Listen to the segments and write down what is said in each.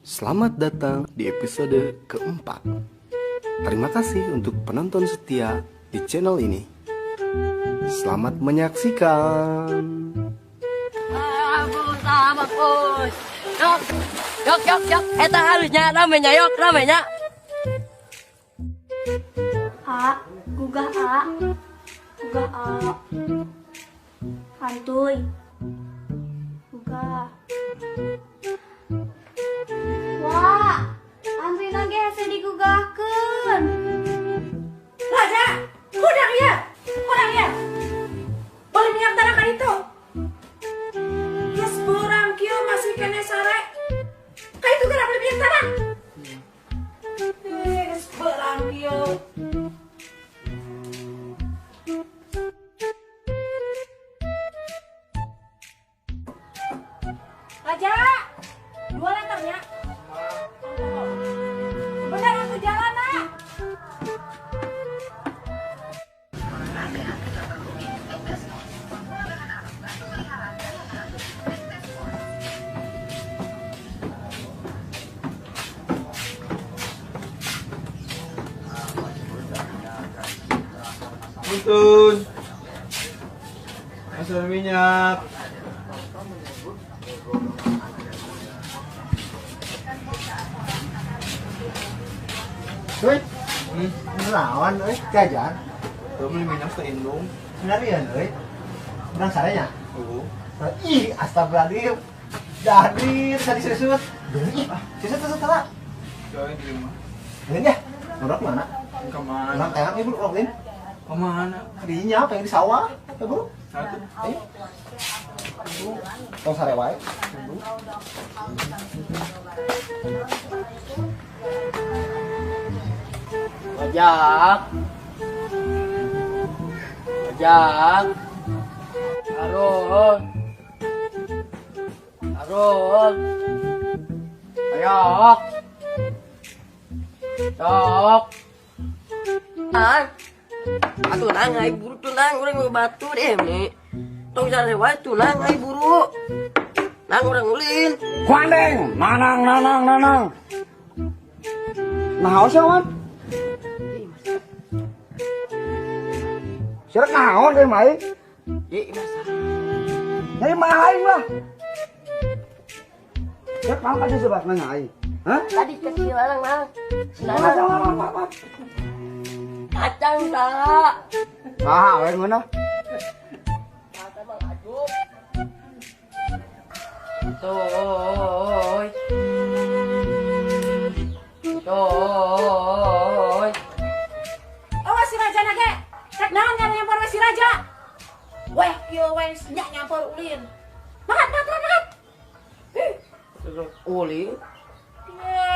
Selamat datang di episode keempat. Terima kasih untuk penonton setia di channel ini. Selamat menyaksikan. Bagus. Yok. Eta harusnya ramenya yok, ramenya. Gugah A. Santuy. Gugah. Wah, Andrina ge hese digugahkeun. Raja, kurang ya. Boleh minyak tanah kan itu? Yes, borang kio masih kene sare. Kayak itu gara beli minyak tanah. Yes, borang kio. Raja, 2 liternya. Benar aku jalan, Nak. Tuntun asal minyak. Wih, lawan, jajan. Tuh beli minyak seindung. Senarian, Menang saranya. Ih, astagfirullahaladzim. Dadir, tadi sesut. Ih, sesut salah. Jangan di rumah. Ini ya, nurut mana? Kemana? Orang tengah ibu, Roglin. Kemana? Dinya, pengen di sawah. Ya, bro. Satu. Ayo. Tong sare wae. Ojak. Arun. Ayok. Tok. Tunang ai buru tunang urang batu deh nih. Tong sare wae tunang ai buru. Nang urang ulin. Kuandeng, nanang. Nah, siawan? Sirik naon dari mai? Dari mai lah. Sirik naon aja sebat nanyai. Hah? Tadi kecil orang mang. Apa? Kacang tak. Ah, we ngono. Kata bang ajuk. Toy. Awas si Raja nage. Cek naon nyampor si Raja. Weh, kio weh nyak nyampor ulin. Makan. Uli.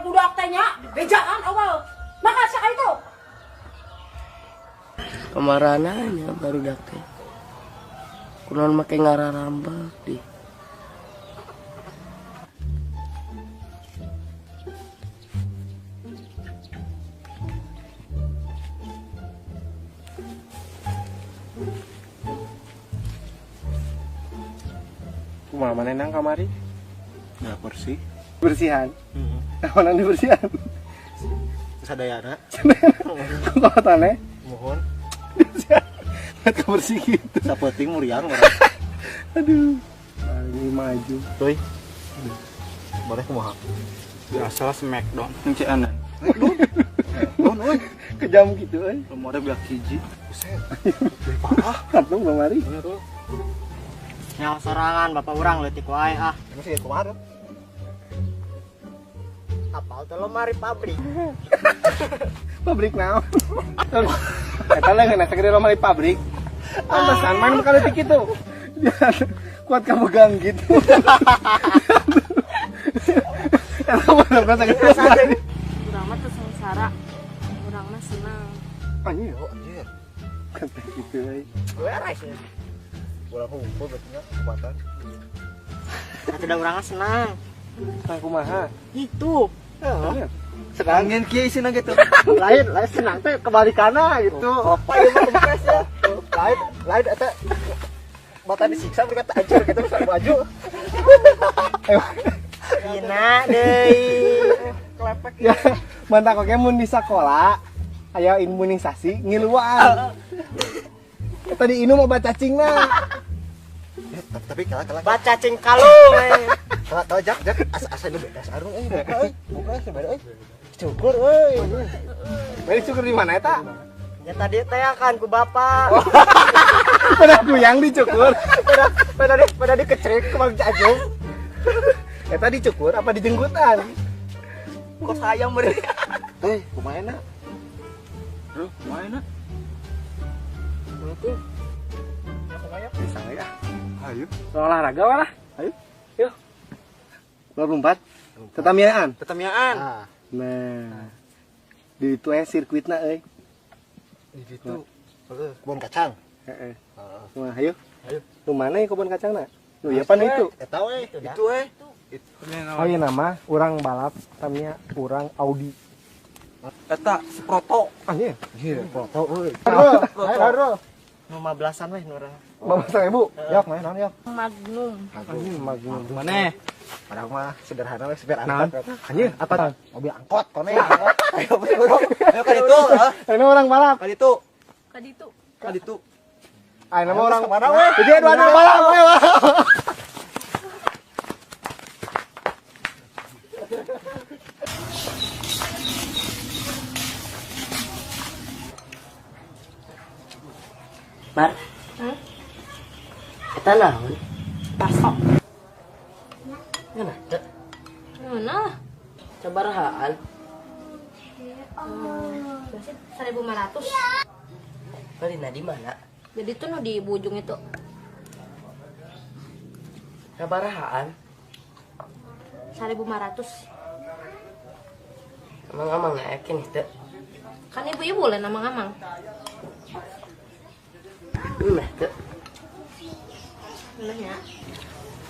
Budak tanya, bejaan awal. Makan sekali itu. Kemarananya baru dake. Kunon make ngararambak di. Kumaha mana nang kamari? Nggak bersih. Bersihan. Mana bersihan? Sadayana. Kok tane? Mohon. Nggak bersih gitu. Sapeting muriang orang. Aduh. Ini maju. Tuh. Boleh kumaha? Asal smackdown. Yang ceanan. Don, kejam gitu, Mau ada biak hiji. Buset. Parah. Kantung Bang Mari. Nyawa sorangan bapak urang leutik wae ah. Masih kumaha? Apal teh lemari pabrik. Pabrik naon? Eta lagi nasa gede rumah di pabrik. Pantesan main kali tik itu. Kuat kamu gang gitu. Eta bener-bener sakit hati. Urang mah teu sengsara. Urang mah senang. Anjir. Kata gitu euy. Beres ya. Bola kumpul betulnya kekuatan. Tidak urang senang. Nah, kumaha? Itu. Senangin kieu isina gitu. lain senang teh kebalikanna gitu. Apa ieu mah kempes ya? Lain eta mata disiksa berkata ajar gitu bisa baju. Dina deui. lepek ya. Mantap oke mun di sekolah aya imunisasi ngiluan. Tadi ini mau baca cacingna. Tapi kalah. Baca cacing kalung. Kalah jak asa nu beres arung buka sebenarnya cukur euy. Beli cukur di mana eta? Ya tadi teh kan ku bapak. Pada kuyang dicukur. Pada dikecrik ke Mang Jajung. Eta dicukur apa dijenggutan? Kok sayang bener. Kumaha na? Bro, mana? Bisa ya. Ayo. Olahraga walah. Ayo. Yuk. Lompat. Tetamiaan. Tetamiaan. Nah. Di itu sirkuitna euy. Di situ kebun kacang. Heeh. Wah, ayo. Ayo. Nu mana ya kebun kacangna? Nu ya pan itu. Eta we. Itu Oh iya nama urang balap tamnya urang Audi. eta seproto. Anjir. Iya, foto euy. Aduh. 15-an weh nurang. Bapak saya Bu. Yok, main naon yok. Magnum. Anjir, magnum. Mana? Padahal mah sederhana we supir Naon? angkot. Anjir, apa? Mobil angkot kone. Ayo bro. Ayo kan itu, Ini orang balap. kan itu, Kaditu. kan itu. Ah, nama orang mana we? Jadi dua balap we. Mar. Eta naon? Pasok. Ngana? Mana? Sabarahaan? 1.500. Balina di mana? Jadi itu no di Bujung itu. Sabarahaan? 1.500. Amang-amang yakin itu. Kan ibu-ibu lah namang-amang. Nah, itu. Nanya.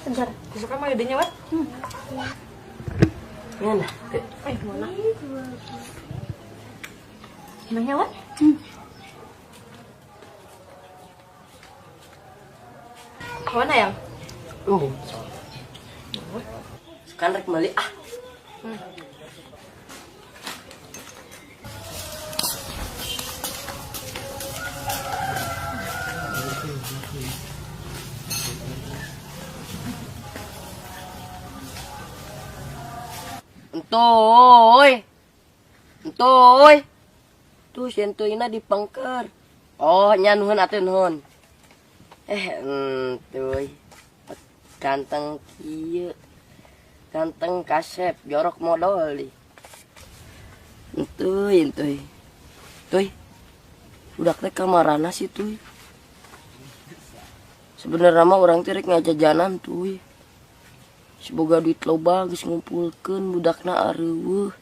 Bentar, besok mah idenya wat. Ngana? Itu. Mana? Nanya wat? Mana yang? Sekarang rek meli ah. Entoy. Tuh sentoyna dipangker. Oh, nyanuhun atuh nuhun. Entoy. Ganteng kieu. Ganteng kasep, jorok modal di. Entoy. Tuy. Budak teh kamarana sih tuy. Sebenarnya mah orang teh rek ngajajanan tuy. Semoga duit loba geus ngumpulkeun budakna areueuh.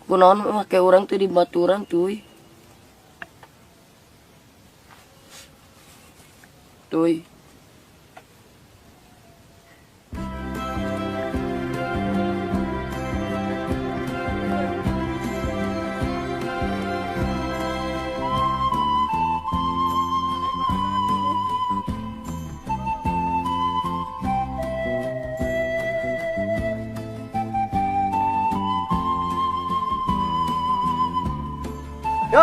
Kunaon make urang teh di baturan tuy. Tuy. Yo.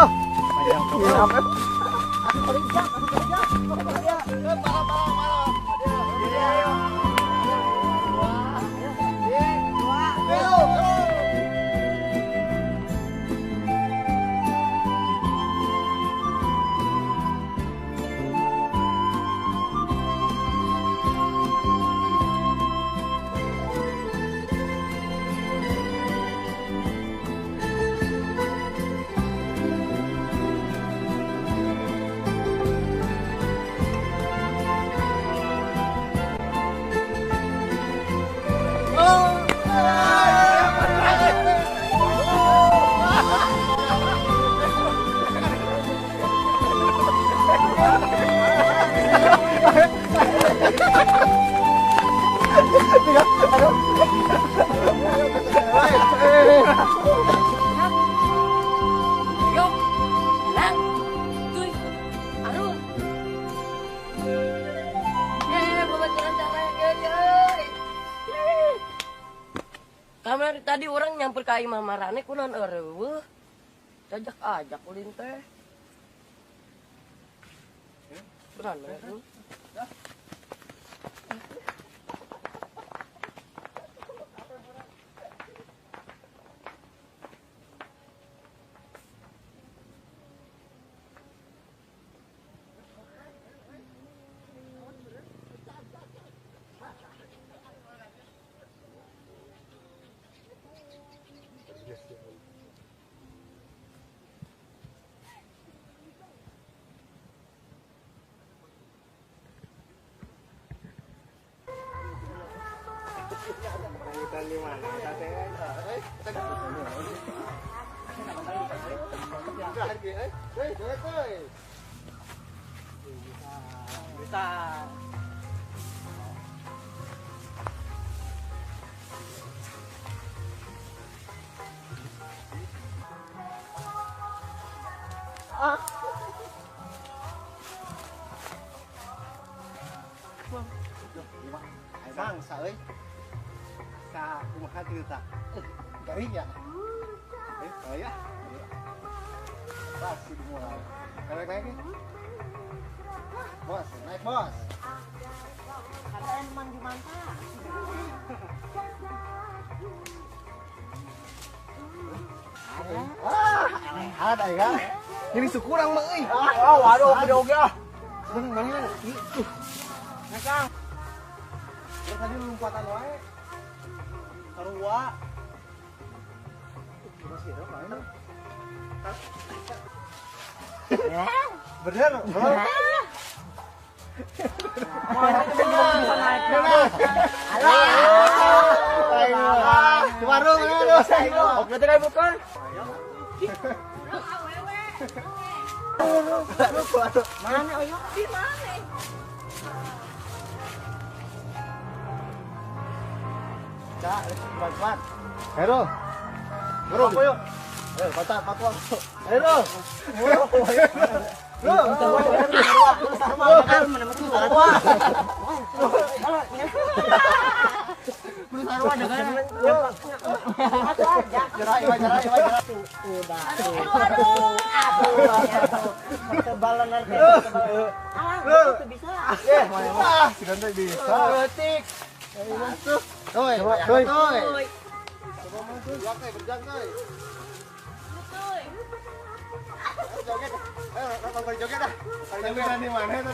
Yuk, nang, tuy, aduh. Bawa jalan-jalan, Mana tadi orang nyamper ka imah marane kunaon eueuh. Ajak ulin teh. Beran beran. Bang, euy. Sa kumaha kieu tah? Garing ya. Oh ya. Pas dimulai. Naik. Bos, naik bos. Kalian emang gimana? Ada ya. Ini sukurang mah euy. Waduh, gede oge ah. Mana? Itu. Nakang, Tadi lompatan wae. sarua. Bener, bro. Warung terus. Oke, teh kayak bukan. Mana oyok di mana? Cak, kuat. Hero. Bro, yuk. Ayo, patah, patwang. Ayo, joget dah. Joget di mana itu?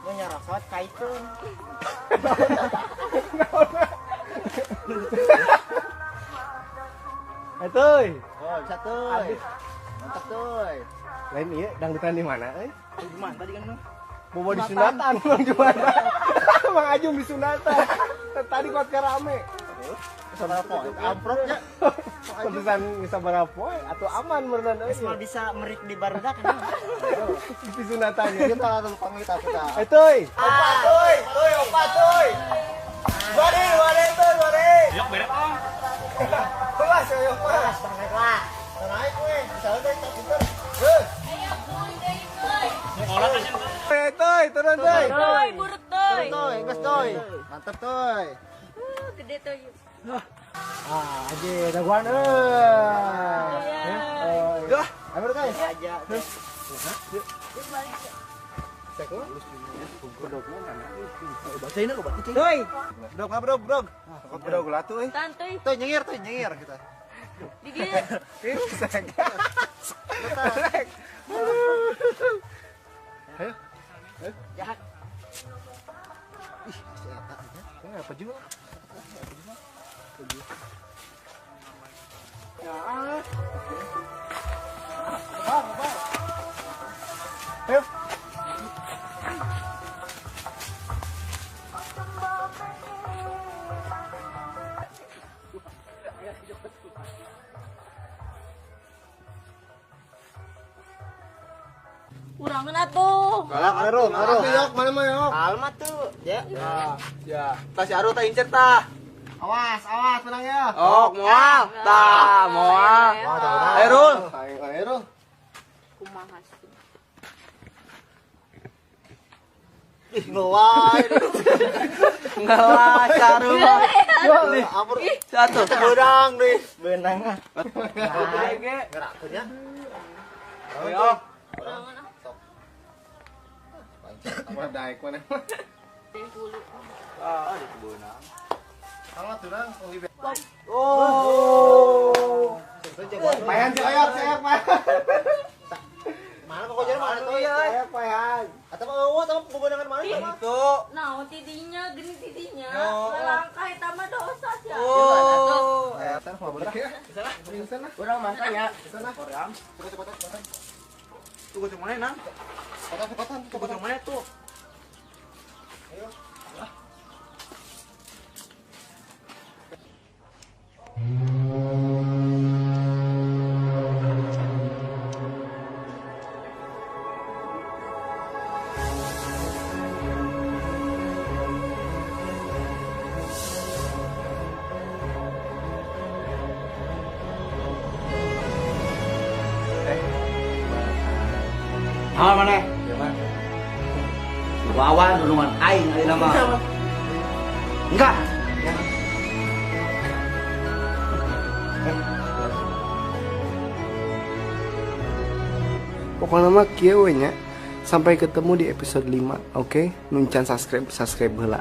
Gue nyerosot kaitun. Tuy. Oh, bisa tuh. Mantap tuh. Lain ieu dangdutan di mana euy? Di mana tadi kan lu? Bobo di sunatan, Bang Juwana. Mang Ajum di sunatan. Tadi kuat ka rame. Sabar poe, amproknya. Pantesan bisa barapoe atau aman meureunan euy. Semua bisa merik di barudak kan? Di sunatannya. Kita langsung panggil kita. Tuy. Opa tuh. Wari tuh. Yok beres om. Kelas ya, kelas. Naiklah. Naik weh, bisa udah tak pinter. Sekolah kan Tuy, turun tuy. Toy, buruk toy. Tuh, gas tuh. Mantap tuh. Gede toy. Ah, aja daguan euy. Dah, ambil guys. Aja. Bacain aku, bacain. Doi. Dog, apa dog? Udah gula tuh euy. Santuy. Tuh nyengir kita. Digigit. Jahat. Apa juga? Ayo. Urang mana tuh? Arum. Yok, mana mah yok. Alma tuh. Ya. Ya, tas Aru tak incer tah. Awas, menang ya. Oh, moal. Tah, moal. Airul. Airul. Kumaha sih? Ih, ngeluar. Enggak lah, sarung. Nih, satu kurang nih. Benang ah. Gerak punya. Ayo. Mana daek mana? Ah, di benang. Hangat urang, Oh. Payan ayak payan. Mana kok jadi mana tuh ya? Ayak payan. Atau mau benangan mana itu? Nah, tidinya, gini tidinya. Oh. Langkah sama dosa sih. Oh. Tan mau berak ya? Di sana. Orang masanya. Di sana. Koream. Tunggu cuma mana nang? Tunggu cuma mana tuh? Awan mana? Wawan dulungan aing ari nama. Enggak. Pokoknya mah kieu we nya. Sampai ketemu di episode 5, oke? Nuncan subscribe heula.